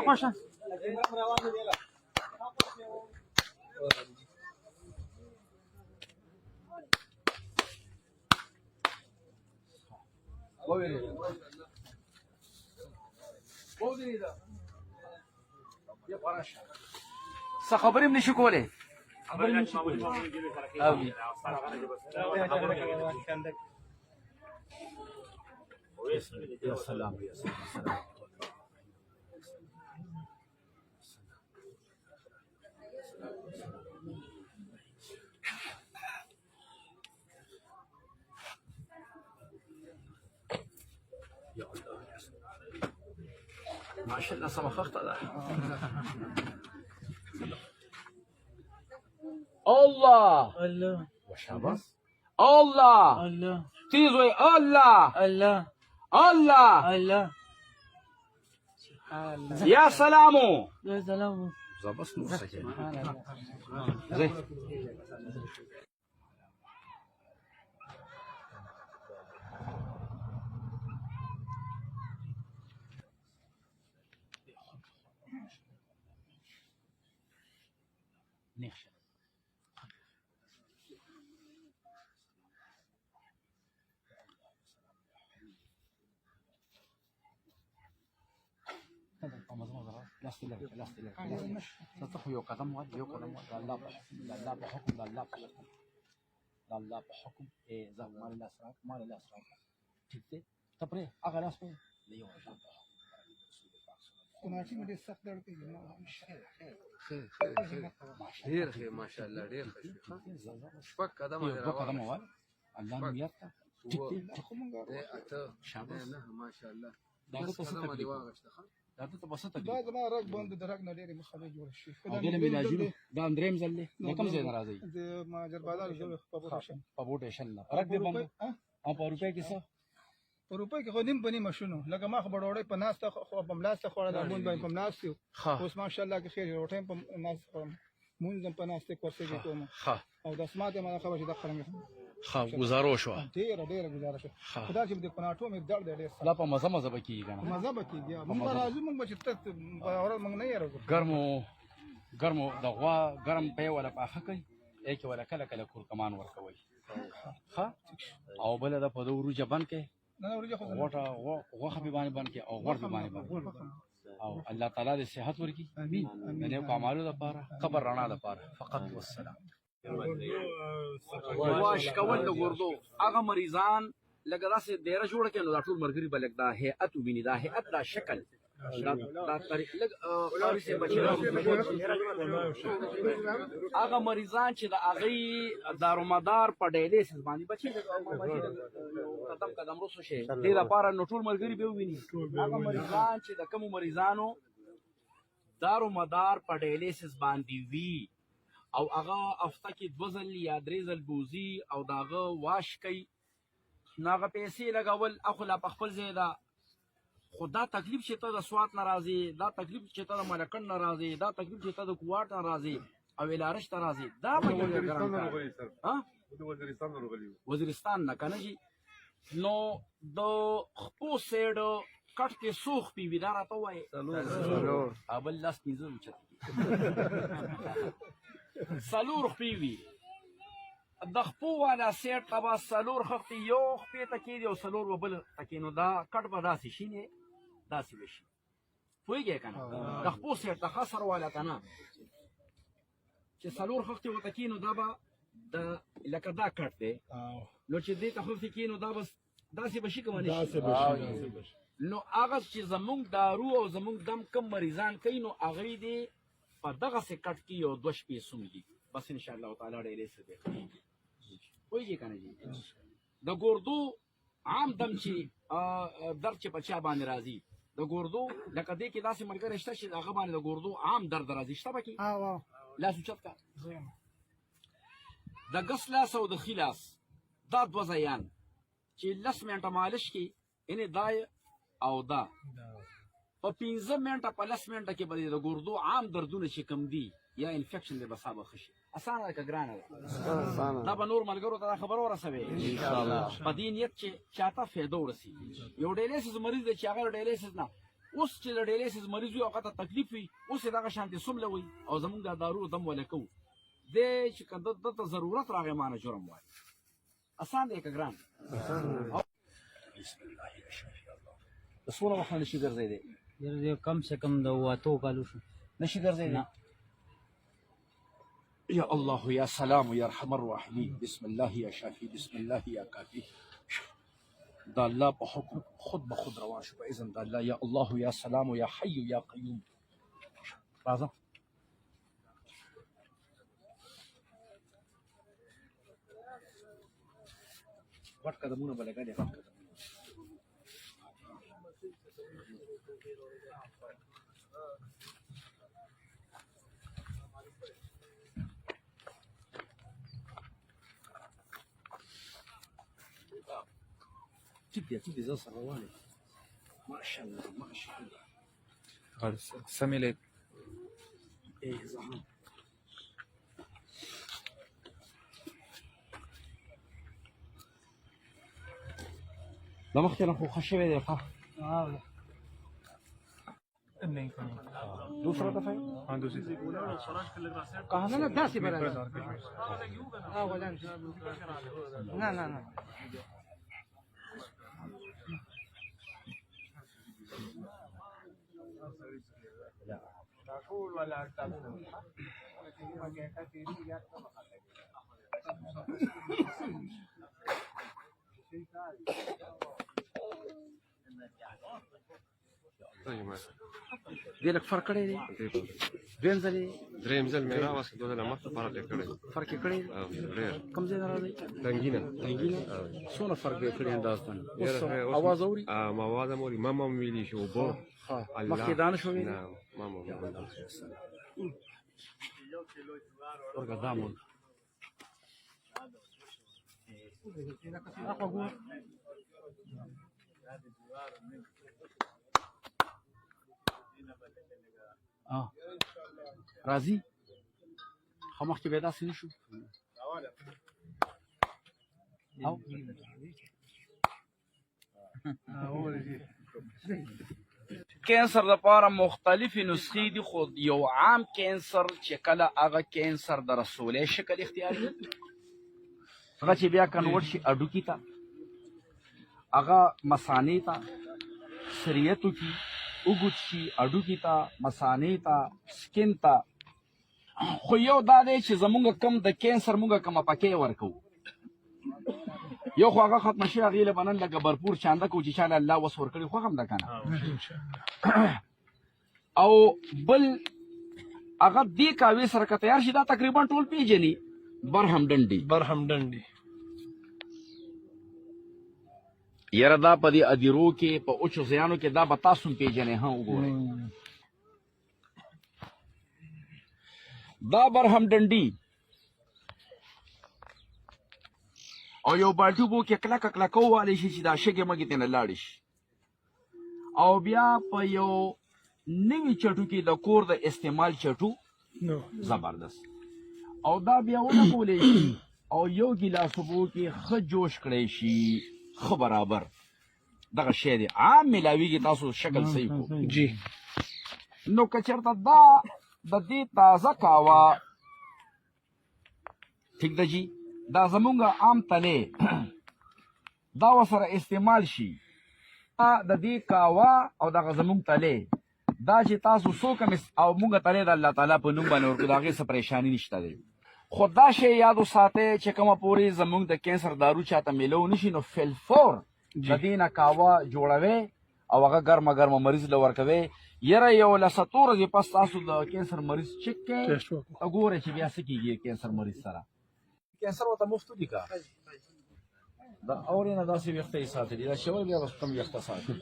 خوشه څه خبرې هم نشي کولی یا سلام یا سلام يا الله ما شاء الله سما خخت هذا الله الله وشابس الله الله تيزوي الله الله الله الله سبحان الله يا سلامو يا سلام زبس نفسك سبحان الله زي نخشى ستخو یو قدم واد یو قدم واد الله بحكم الله بحكم زه مال الاسرار ٹھیک دی تپره هغه لاس په یو کوماچی مې سخت درد کوي ډیر ښه ماشاءالله ډیر ښه شپږ قدمه یو قدم واد الله نیت ټیک دی اته شاباش نه ماشاءالله دا ته څه تکلیف دا ته بس دا تکلیف زما رګ بند درک نه ډېرې مخه جوړ شي او دې مې لاجو دا اندریم ځل دی کوم ځای ناراضي د ماجر بازار جوړ په پوزیشن په بوټه شل فرق دی باندې او په روپے کې څه په روپۍ کې خو نیم په نیمه شونو لکه ما خو به ډوډۍ په ناسته خو په ملاسته خوړه د مونځ باندې په ملاست یو اوس ماشاءالله کې خیر روټۍ په ناست خورم مونځ هم په ناسته کورسې کې کوم ها او د اسماته ما خبر چې د خرم ها گزارو شو ډېره گزاره شو خدا چې د پناټو مې درد ډېر لا په مزه مزه بکی کنه مزه بکیږي موږ راځو موږ چې ته اورل موږ نه یارو ګرمو د غوا ګرم په ولا پاخه کوي اې ولا کله کله کور کمان ورکوي ها او بل د په دورو جبان کې نه ورجه خو غوخه به باندې کې او غوړ به باندې او الله تعالی دې صحت ورکړي امين نه کو اعمالو د پاره خبر رڼا د پاره فقط والسلام واش کول د ګردو هغه مریضان لکه داسې ډیره جوړه کړي نو دا ټول مرګري بلک دا هيئت ویني دا هيئت دا شکل دا طریق لګ خاري سے بچي هغه مریضان چې د اغي دارومدار په ډایلیسس باندې بچي قدم روسو شي دې لپاره نو ټول مرګري به ویني هغه مریضان چې د کوم مریضانو دارومدار په ډایلیسس باندې وی او هغه افته کې دوزل یا درېزل بوزي او داغه واش کوي ناغه پیسې لګول اخو لا په خپل ځای دا خدا تکلیف چې ته د سوات ناراضي دا تکلیف چې ته د ملکن ناراضي دا تکلیف چې ته د کوارت ناراضي او الارش ناراضي دا به وزیرستان نه کنه جی نو د خپو سیډ کټ کې سوخ پی وی دا راته وای ابل لاس پینځه چت سلور خپیوی د خپو والا سیټ تبا سلور خپې یو خپې تکې دی او سلور وبل تکې نو دا کټ به داسې شي نه داسې وشي پوهېږې که نه د خپو سیټ د خسر والا که نه چې سلور خښتې ورته کښې نو دا به د لکه دا کټ دی نو چې دې ته خښتې کښې نو دا به داسې به شي که ونه شي نو هغه چې زمونږ دارو او زمونږ دم کم مریضان کوي نو هغوی دې په دغسې کټ کې یو دوه شپې سومږي بس انشاءالله تعالی ډېرې څه دی پوهېږې که نه جي د ګردو عام دم چې درد چې په چا باندې راځي د ګردو لکه دې کې داسې ملګری شته چې هغه باندې د ګردو عام درد راځي شته پکې لاس اوچت که د ګس لاس او د ښي لاس دا دوه ځایان چې 10 منټه مالش کې یعنې دا او دا په 15 منټه په 10 منټه کې به د ګردو عام دردونه چې کم دي یا انفیکشن دی به سا به ښه شي اسانه ده که ګرانه ده دا به نور ملګرو ته دا خبره ورسوې په دې نیت چې چاته فایده ورسېږي یو ډایلیسس مریض دی چې هغه ډایلیسس نه اوس چې د ډیالیسس مریض وي هغه ته تکلیف وي اوس یې دغه شانتې څومله وي او زمونږ د دارو دم وله کوو دی چې که دته ضرورت راغی مانه جرم وایي اسان دی که ګران بسم الله یا شافي الله د څومره وخت نه نشي ګرځېدی کم سے کم د 8 کالو شو نشي ګرځېدی یا الله یا سلام یا ارحم الراحمین بسم الله یا شافي بسم الله یا کافي دا الله په حکم خود به خود روان شو په اذن د الله یا الله یا سلام یا حي یا قیوم راځه غټ قدمونه به لګا دي غټ قدمونه ټیک دی زه سره روان یم ماشاءالله ماشاءالله سمې لې زه هم د مخکې نه خو ښه شوی دی ښه دوسرا دفعه हाँ दूसरी कहा ना 10 बरा ना ना ना دې لک فرق کړی دی دویم ځل دریم ځل مې راوست دوه ځله مخته فرق یې کړی فرق یې کړی ډېر کوم ځای نه راځي تنګینه څونه فرق دی کړی انداز باندې اوس اواز اوري اواز هم اوري ماما هم ویلي شي اوبه مخکې دانه شوې نه ماما ورګه دامون راځي خو مخکې به داسې نه شو کینسر لپاره مختلفې نسخې دي خو یو عام کینسر چې کله هغه کینسر د رسولې شکل اختیار کړي هغه چې بیا کنورټ شي اډوکي ته هغه مثانې ته سریتو کې اوږد شي اډوکي ته مثانې ته سکین ته خو یو دا دی چې زمونږ کم د کینسر مونږ کومه پکې ورکوو یو خو هغه ختمه شي هغې له به نن لکه برپور چانده کوو چې چاله الله وس ورکړي خوښ هم ده که نه او بل هغه دې کاوې سره که تیار شي دا تقریبا ټول پیژني برهم ډنډي یاره دا په دې ادیرو کې په اوچو ځایانو کې دا به تاسو هم پیژنئ ها وګورئ دا برهم ډنډي او یو بالټي اوبو کې کلکه کلکه ووالی شي چې دا شګې مګې ترېنه لاړې شي او بیا په یو نوي چټو کې د کور د استعمال چټو زبردست او دا بیا ولګولی شي او یو ګیلاس اوبو کې ښه جوش کړی شي ښه برابر دغه شی دی عام میلاویږي تاسو شکل صحیح کو جی نو که چېرته دا د دې تازه کاوه ټیک ده جی دا زمونږ عام تلې دا ورسره استعمال شي د دې کاوه او دغه زمونږ تلې دا چې تاسو څوک او مونږ تلې د الله تعالی په نوم باندې ورکړو د هغې څه پریشاني نشته دی خو دا شی یاد وساتئ چې کومه پورې زمونږ د کینسر دارو چاته میلو نشي نو فلفور د دې نه کاوه جوړوئ او هغه ګرمه ګرمه مریض له ورکوئ یاره یو لسه ورځې پس تاسو د کینسر مریض چک کړئ ګورئ چې بیا څه کېږي کینسر مریض سره کینسر ورته مفتو دي که دا اورې نه داسې ویښته یې ساتلي دا شول بیا به کم ویښته ساتي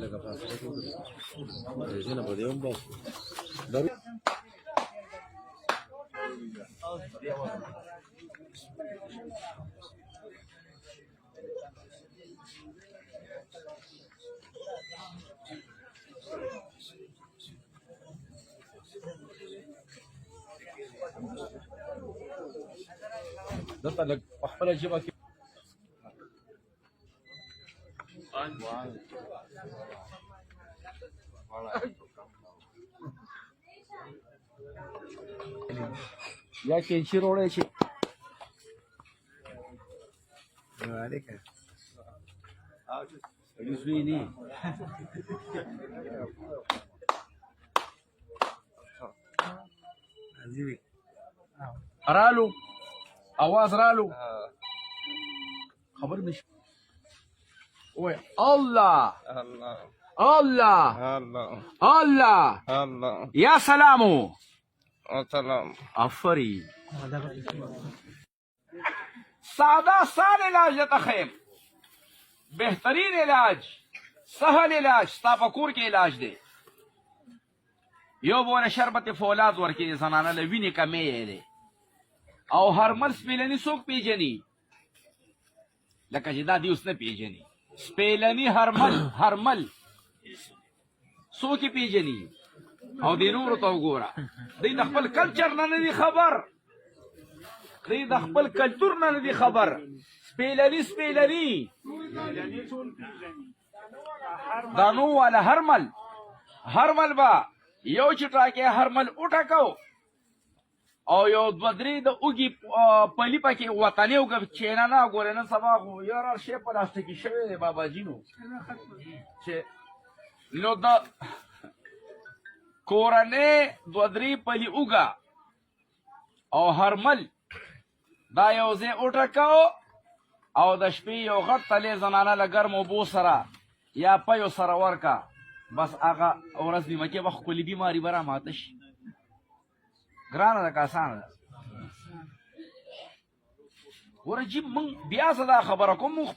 لکه فاصله کې نه بده هم بس درو دلته لږ په خپله ژبه کې یا کینچي روړی چې زوی نه رالو आवाज رالو خبر مش وای الله الله الله الله الله یا سلامو السلام افری ساده سال علاج تخیم بهترین علاج سهل علاج ستا په کور کې علاج دی یو بونه شربت فولاد ورکې زنانه له وینې کمې دی او هرمل سپیلنی څوک پیژني لکه چې دا دی اوس نه پیژني سپیلنی هرمل څوک پیژني او د نورو ته وګوره دوی د خپل کلچر نه دي خبر دوی د خپل کلتور نه دي خبر سپیلنی دا نو والا هرمل با یو چټاکه هرمل وټکاو او یو دوه درې د اوږي پلي پکې وطني اوږه چینه نه ګورې نن سبا خو یاره شی پلاستیکي شوی دی باباجي نو چې نو د کورنۍ دوه درې پلي اوږه او هرمل دا یو ځای وټکاو او د شپې یو غټ تلې زنانه له ګرمو اوبو سره یا پیو سره ورکا بس هغه ورځ نیمه کې به ښکلې بیماري به راماته شي ګرانه ده که اسانه ده ګوره جي موږ بیا زه دا خبره کوم موږ